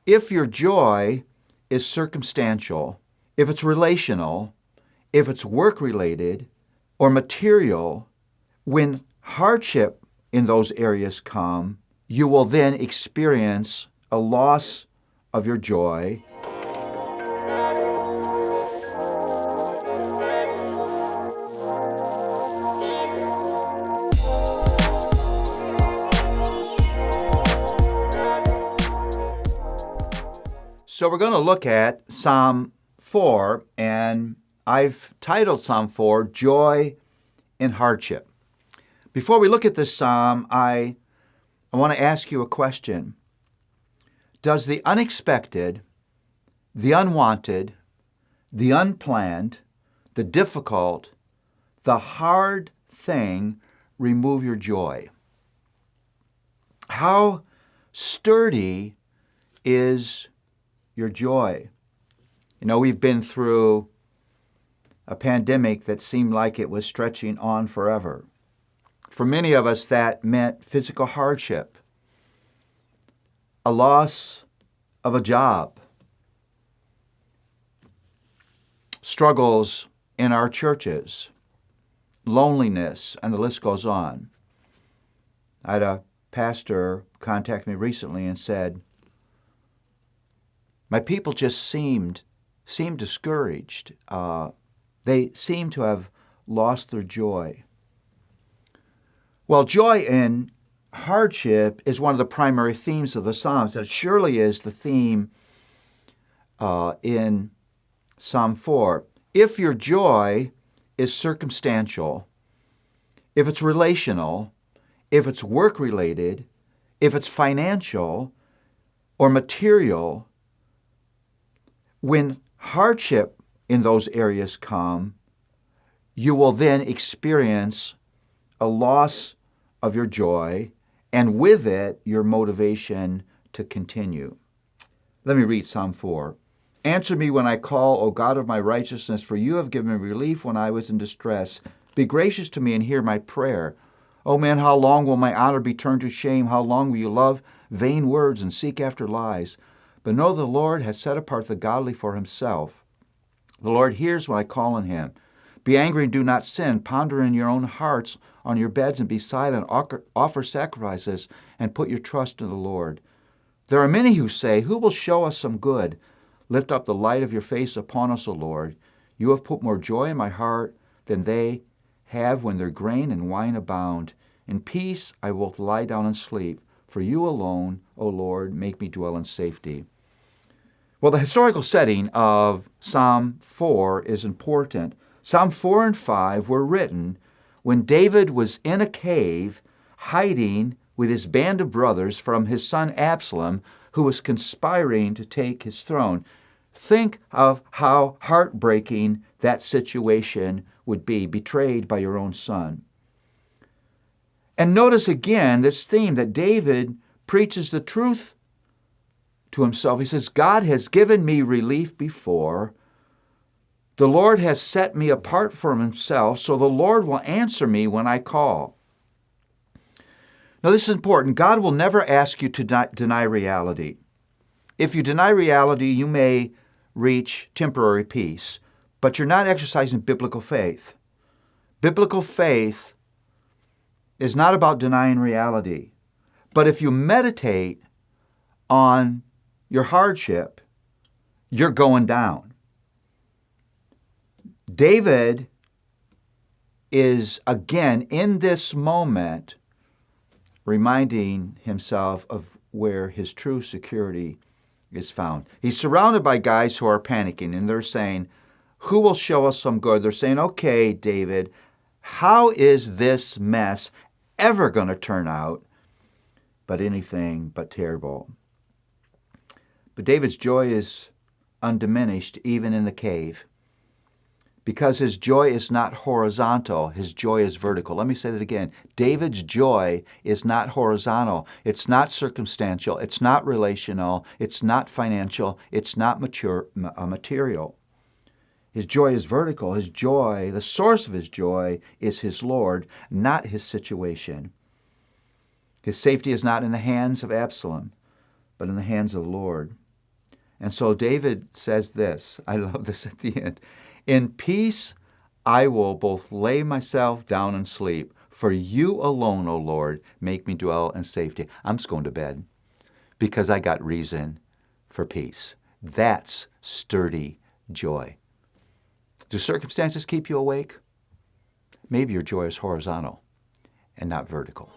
If your joy is circumstantial, if it's relational, if it's work-related or material, when hardship in those areas come, you will then experience a loss of your joy. So we're going to look at Psalm 4, and I've titled Psalm 4, Joy in Hardship. Before we look at this psalm, I want to ask you a question. Does the unexpected, the unwanted, the unplanned, the difficult, the hard thing remove your joy? How sturdy is your joy? You know, we've been through a pandemic that seemed like it was stretching on forever. For many of us, that meant physical hardship, a loss of a job, struggles in our churches, loneliness, and the list goes on. I had a pastor contact me recently and said, my people just seemed discouraged. They seem to have lost their joy. Well, joy in hardship is one of the primary themes of the Psalms. It surely is the theme in Psalm 4. If your joy is circumstantial, if it's relational, if it's work-related, if it's financial or material, when hardship in those areas come, you will then experience a loss of your joy, and with it, your motivation to continue. Let me read Psalm 4. Answer me when I call, O God of my righteousness, for you have given me relief when I was in distress. Be gracious to me and hear my prayer. O man, how long will my honor be turned to shame? How long will you love vain words and seek after lies? But know the Lord has set apart the godly for himself. The Lord hears when I call on him. Be angry and do not sin. Ponder in your own hearts on your beds and be silent. Offer sacrifices and put your trust in the Lord. There are many who say, who will show us some good? Lift up the light of your face upon us, O Lord. You have put more joy in my heart than they have when their grain and wine abound. In peace I will lie down and sleep. For you alone, O Lord, make me dwell in safety. Well, the historical setting of Psalm 4 is important. Psalm 4 and 5 were written when David was in a cave hiding with his band of brothers from his son Absalom, who was conspiring to take his throne. Think of how heartbreaking that situation would be, betrayed by your own son. And notice again this theme that David preaches the truth to himself. He says, God has given me relief before. The Lord has set me apart from himself, so the Lord will answer me when I call. Now, this is important. God will never ask you to deny reality. If you deny reality, you may reach temporary peace, but you're not exercising biblical faith. Biblical faith is not about denying reality. But if you meditate on your hardship, you're going down. David is, again, in this moment, reminding himself of where his true security is found. He's surrounded by guys who are panicking, and they're saying, who will show us some good? They're saying, okay, David, how is this mess ever going to turn out? But anything but terrible. But David's joy is undiminished even in the cave, because his joy is not horizontal, his joy is vertical. Let me say that again. David's joy is not horizontal. It's not circumstantial. It's not relational. It's not financial. It's not material. His joy is vertical. His joy, the source of his joy, is his Lord, not his situation. His safety is not in the hands of Absalom, but in the hands of the Lord. And so David says this, I love this at the end, in peace I will both lay myself down and sleep, for you alone, O Lord, make me dwell in safety. I'm just going to bed because I got reason for peace. That's sturdy joy. Do circumstances keep you awake? Maybe your joy is horizontal and not vertical.